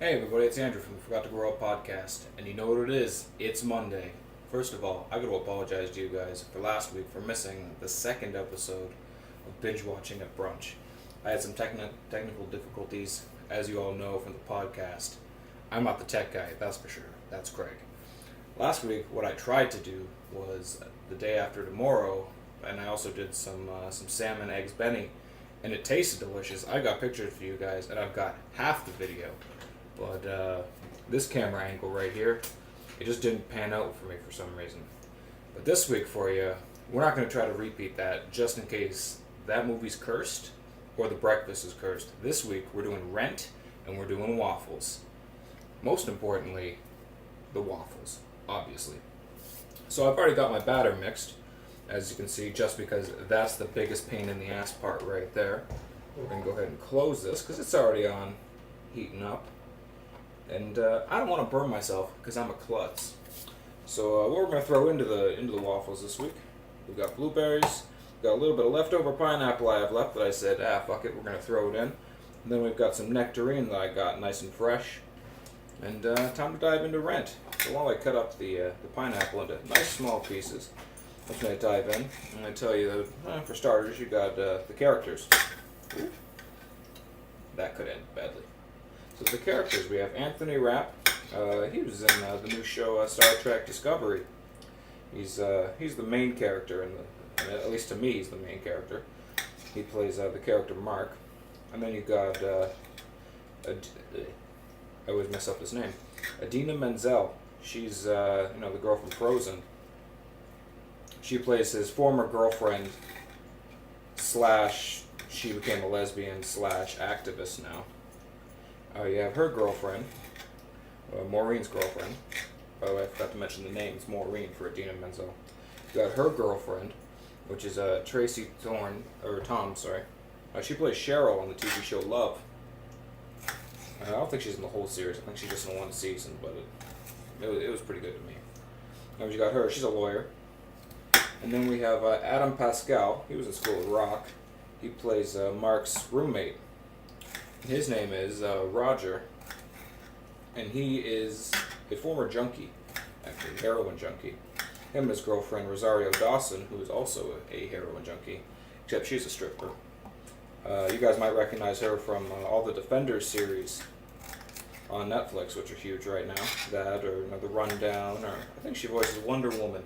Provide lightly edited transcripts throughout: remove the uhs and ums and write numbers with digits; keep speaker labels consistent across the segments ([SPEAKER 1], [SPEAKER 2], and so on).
[SPEAKER 1] Hey everybody, it's Andrew from the Forgot to Grow Up podcast, and you know what it is? It's Monday. First of all, I got to apologize to you guys for last week for missing the second episode of Binge watching at Brunch. I had some technical difficulties, as you all know from the podcast. I'm not the tech guy, that's for sure. That's Craig. Last week, what I tried to do was the day after tomorrow, and I also did some salmon eggs Benny, and it tasted delicious. I got pictures for you guys, and I've got half the video. But this camera angle right here, it just didn't pan out for me for some reason. But this week for you, we're not going to try to repeat that just in case that movie's cursed or The Breakfast is cursed. This week we're doing Rent and we're doing waffles. Most importantly, the waffles, obviously. So I've already got my batter mixed, as you can see, just because that's the biggest pain in the ass part right there. We're going to go ahead and close this because it's already on, heating up. And I don't want to burn myself because I'm a klutz. So what we're going to throw into the waffles this week, we've got blueberries, we've got a little bit of leftover pineapple I have left that I said, fuck it, we're going to throw it in. And then we've got some nectarine that I got nice and fresh. And time to dive into Rent. So while I cut up the pineapple into nice small pieces, I'm going to dive in. I'm going to tell you that, for starters, you got the characters. Ooh. That could end badly. So the characters, we have Anthony Rapp. He was in the new show Star Trek Discovery. He's the main character at least to me, he's the main character. He plays the character Mark. And then you got I always mess up his name. Idina Menzel. She's the girl from Frozen. She plays his former girlfriend / she became a lesbian / activist now. You have her girlfriend, Maureen's girlfriend. By the way, I forgot to mention the name. It's Maureen for Idina Menzel. You got her girlfriend, which is Tracy Tom. She plays Cheryl on the TV show Love. I don't think she's in the whole series. I think she's just in one season, but it was pretty good to me. Now you got her. She's a lawyer. And then we have Adam Pascal. He was in School of Rock. He plays Mark's roommate. His name is Roger, and he is a former junkie, actually, heroin junkie. Him and his girlfriend, Rosario Dawson, who is also a heroin junkie, except she's a stripper. You guys might recognize her from all the Defenders series on Netflix, which are huge right now. That, or The Rundown, or I think she voices Wonder Woman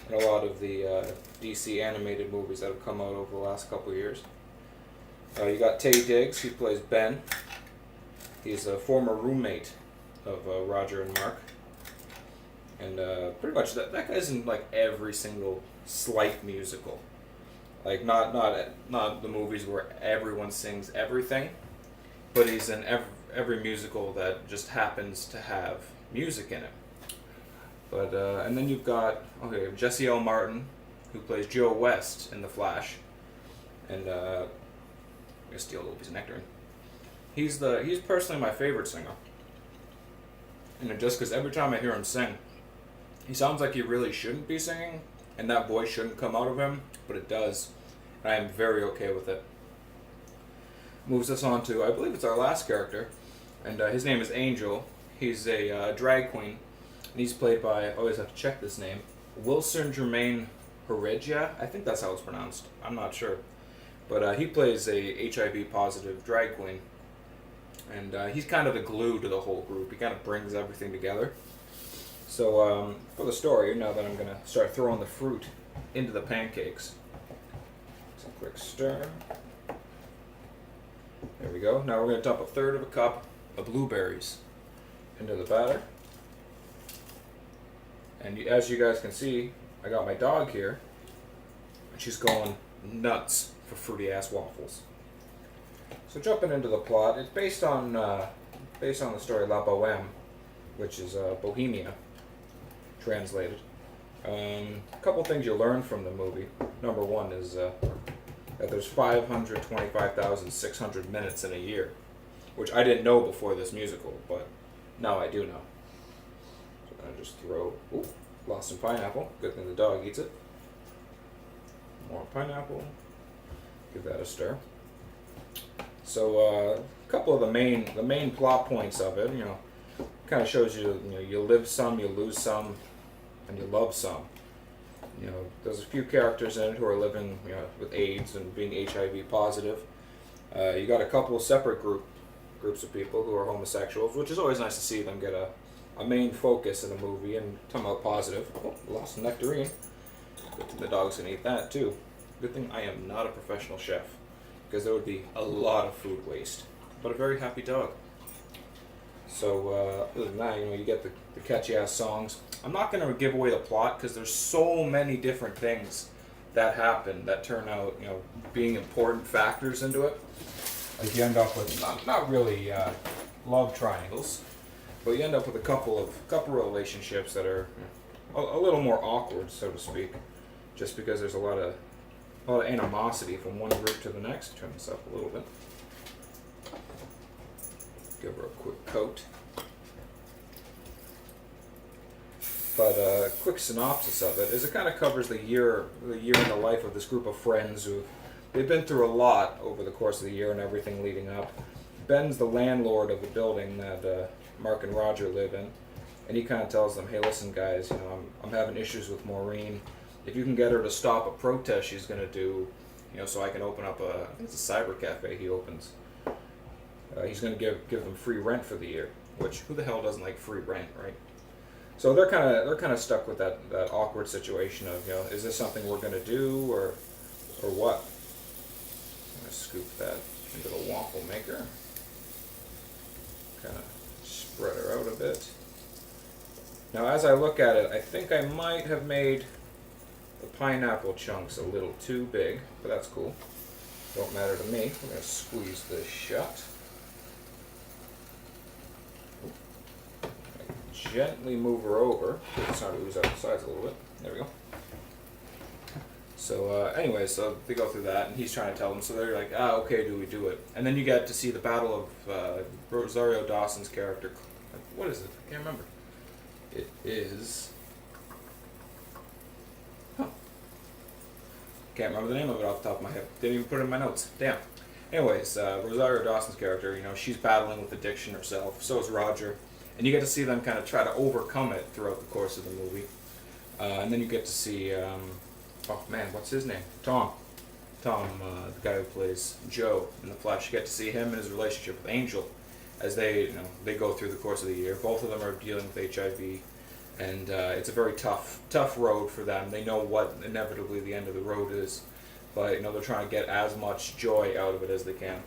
[SPEAKER 1] in a lot of the DC animated movies that have come out over the last couple of years. You got Tay Diggs, he plays Ben. He's a former roommate of Roger and Mark. And pretty much that guy's in like every single slight musical. Like not the movies where everyone sings everything, but he's in every musical that just happens to have music in it. But and then you've got Jesse L. Martin, who plays Joe West in The Flash. And I'm gonna steal a little piece of nectarine. He's personally my favorite singer. And just because every time I hear him sing, he sounds like he really shouldn't be singing, and that voice shouldn't come out of him, but it does. And I am very okay with it. Moves us on to, I believe it's our last character, and his name is Angel. He's a drag queen, and he's played by, I always have to check this name, Wilson Germain Heredia. I think that's how it's pronounced. I'm not sure. But he plays a HIV-positive drag queen. And he's kind of the glue to the whole group. He kind of brings everything together. So for the story, now that I'm going to start throwing the fruit into the pancakes. Some quick stir. There we go. Now we're going to dump 1/3 cup of blueberries into the batter. And as you guys can see, I got my dog here. And she's going nuts for fruity ass waffles. So jumping into the plot, it's based on the story La Boheme, which is Bohemia, translated. A couple things you learn from the movie. Number one is that there's 525,600 minutes in a year, which I didn't know before this musical, but now I do know. So I'm gonna just throw, lost some pineapple. Good thing the dog eats it. More pineapple. Give that a stir. So, a couple of the main plot points of it. Kind of shows you live some, you lose some, and you love some. There's a few characters in it who are living with AIDS and being HIV positive. You got a couple of separate groups of people who are homosexuals, which is always nice to see them get a main focus in a movie and come out positive. Oh, lost a nectarine. Good thing the dog's gonna eat that too. Good thing I am not a professional chef, because there would be a lot of food waste. But a very happy dog. So other than that, you get the catchy ass songs. I'm not gonna give away the plot because there's so many different things that happen that turn out being important factors into it. Like you end up with not really love triangles, but you end up with a couple relationships that are a little more awkward, so to speak, just because there's a lot of animosity from one group to the next. Turn this up a little bit. Give her a quick coat. But a quick synopsis of it is it kind of covers the year in the life of this group of friends who they've been through a lot over the course of the year and everything leading up. Ben's the landlord of the building that Mark and Roger live in, and he kind of tells them, "Hey, listen, guys, I'm having issues with Maureen. If you can get her to stop a protest she's going to do, so I can open up I think it's a cyber cafe he opens. He's going to give them free rent for the year, which who the hell doesn't like free rent, right?" So they're kind of stuck with that awkward situation of is this something we're going to do or what? I'm going to scoop that into the waffle maker. Kind of spread her out a bit. Now as I look at it, I think I might have made the pineapple chunks a little too big, but that's cool. Don't matter to me. We're going to squeeze this shut. Gently move her over. It's starting to ooze out the sides a little bit. There we go. So anyway, so they go through that, and he's trying to tell them. So they're like, okay, do we do it? And then you get to see the battle of Rosario Dawson's character. What is it? I can't remember. It is... Can't remember the name of it off the top of my head. Didn't even put it in my notes. Damn. Anyways, Rosario Dawson's character, she's battling with addiction herself. So is Roger. And you get to see them kind of try to overcome it throughout the course of the movie. And then you get to see, what's his name? Tom, the guy who plays Joe in the flesh. You get to see him and his relationship with Angel as they go through the course of the year. Both of them are dealing with HIV, and it's a very tough road for them. They know what inevitably the end of the road is, but they're trying to get as much joy out of it as they can.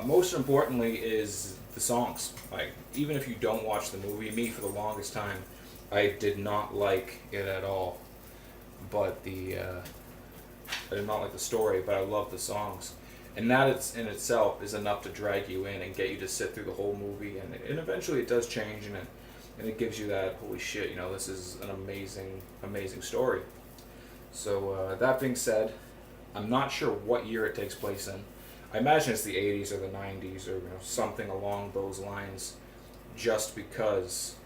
[SPEAKER 1] Most importantly is the songs. Like, even if you don't watch the movie, me for the longest time, I did not like it at all. But I did not like the story, but I love the songs. And that in itself is enough to drag you in and get you to sit through the whole movie. And eventually it does change, and it gives you that, holy shit, this is an amazing story. So that being said, I'm not sure what year it takes place in. I imagine it's the 80s or the 90s or something along those lines, just because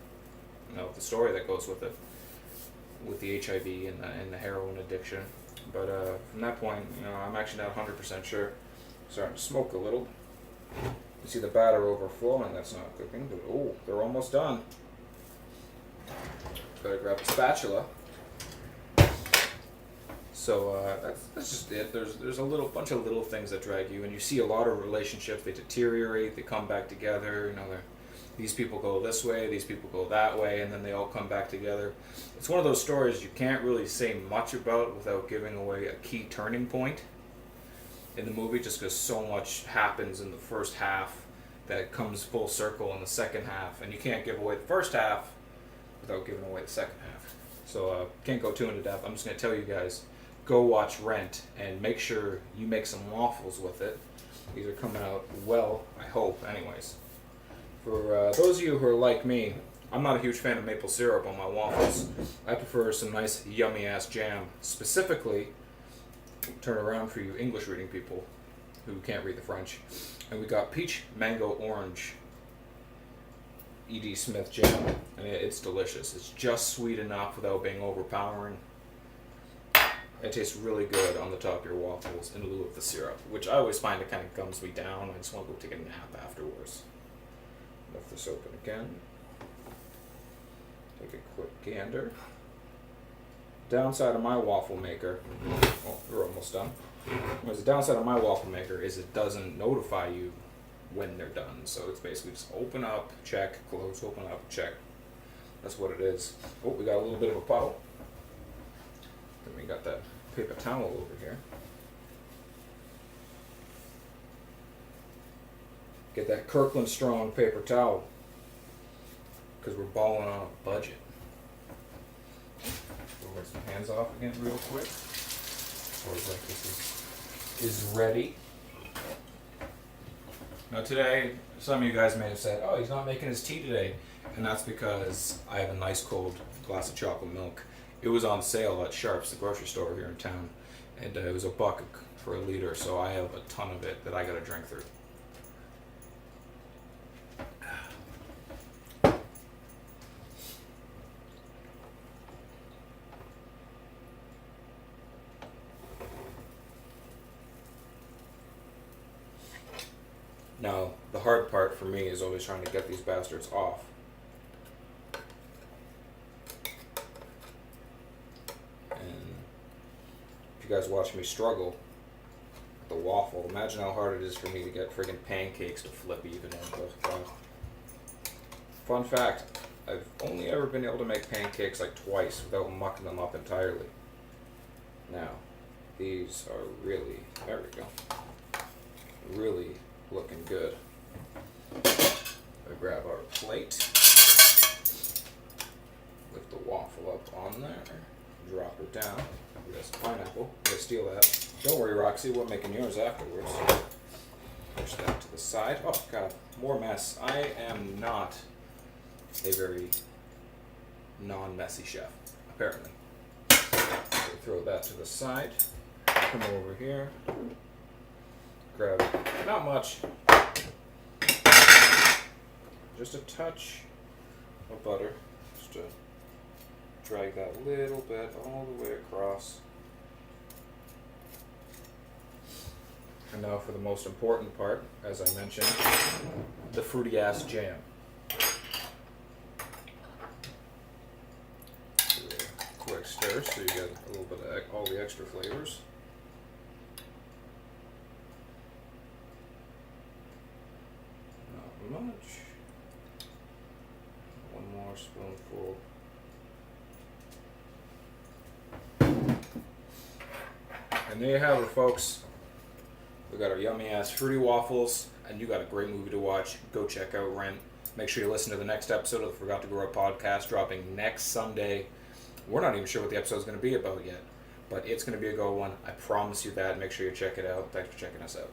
[SPEAKER 1] the story that goes with it, with the HIV and the heroin addiction. But from that point, I'm actually not 100% sure. Starting to smoke a little. You see the batter overflowing. That's not cooking, but oh, they're almost done. Better grab a spatula. So that's just it. There's a bunch of little things that drag you, and you see a lot of relationships. They deteriorate, they come back together. These people go this way, these people go that way, and then they all come back together. It's one of those stories you can't really say much about without giving away a key turning point in the movie, just because so much happens in the first half that it comes full circle in the second half, and you can't give away the first half without giving away the second half. So can't go too into depth. I'm just going to tell you guys, go watch Rent and make sure you make some waffles with it. These are coming out well, I hope, anyways. For those of you who are like me, I'm not a huge fan of maple syrup on my waffles. I prefer some nice yummy ass jam. Specifically, turn around for you English reading people who can't read the French. And we got peach, mango, orange E.D. Smith jam, and it's delicious. It's just sweet enough without being overpowering. It tastes really good on the top of your waffles in lieu of the syrup, which I always find it kind of gums me down. I just want to go take a nap afterwards. Lift this open again. Take a quick gander. Downside of my waffle maker, oh, we're almost done. The downside of my waffle maker is it doesn't notify you when they're done. So it's basically just open up, check, close, open up, check. That's what it is. Oh, we got a little bit of a puddle. Then we got that paper towel over here. Get that Kirkland Strong paper towel. Because we're balling on a budget. We'll rinse my hands off again real quick. Always like this is ready. Now today, some of you guys may have said, oh, he's not making his tea today. And that's because I have a nice cold glass of chocolate milk. It was on sale at Sharp's, the grocery store here in town. And it was $1 for a liter, so I have a ton of it that I gotta drink through. Now, the hard part for me is always trying to get these bastards off. And if you guys watch me struggle with the waffle, imagine how hard it is for me to get friggin' pancakes to flip even. Fun fact, I've only ever been able to make pancakes like twice without mucking them up entirely. Now, these are really, there we go, really looking good. We grab our plate, lift the waffle up on there, drop her down. We got some pineapple. I'm gonna steal that. Don't worry, Roxy, we're making yours afterwards. Push that to the side. Oh, got more mess. I am not a very non-messy chef, apparently. So throw that to the side. Come over here. Grab not much, just a touch of butter, just to drag that little bit all the way across. And now for the most important part, as I mentioned, the fruity ass jam. Do a quick stir so you get a little bit of all the extra flavors. Much. One more spoonful. And there you have it, folks. We got our yummy ass fruity waffles, and you got a great movie to watch. Go check out Rent. Make sure you listen to the next episode of the Forgot to Grow Up podcast, dropping next Sunday. We're not even sure what the episode is going to be about yet, but it's going to be a good one. I promise you that. Make sure you check it out. Thanks for checking us out.